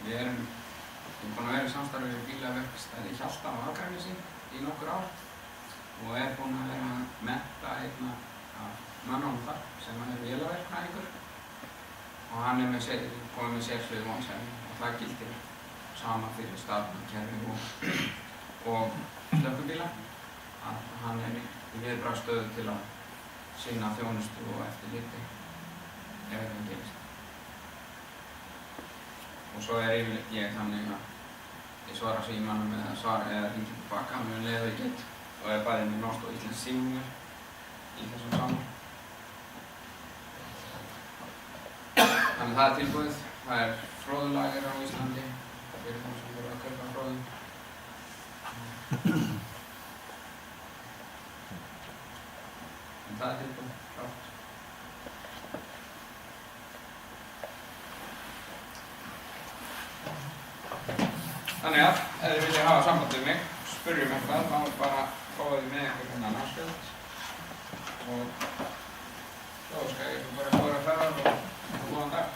Við erum búin að vera í samstarfi við bílaverkstæði Hjalta á Akranesi í nokkur ár og búin að vera að mennta einn af mönnunum þar sem vélaverkfræðingur og hann komið með sérstöðu vonsæmi og það gildir sama fyrir stafnkerfi og slökkubíla að hann í viðbragðsstöðu til að sinna þjónustu og eftirliti ef eitthvað gerist. Og svo yfirleitt ég þannig að ég svara símanum eða hringi tilbaka með leið og ég get og bæði með norskt og íslenskt símanúmer í þessum saman. Þannig það tilbúið. Það fróðulager á Íslandi fyrir þá sem voru að kaupa fróðum. En það tilbúið, klárt. Þannig að, ef þið viljið hafa samband við mig, spyrjum eitthvað, þá bara fáið þið með einhver hérna náskjöld og svo skal ég bara góðra ferðar og góðan dag.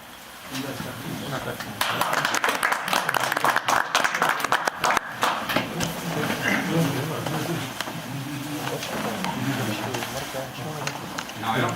Já, já.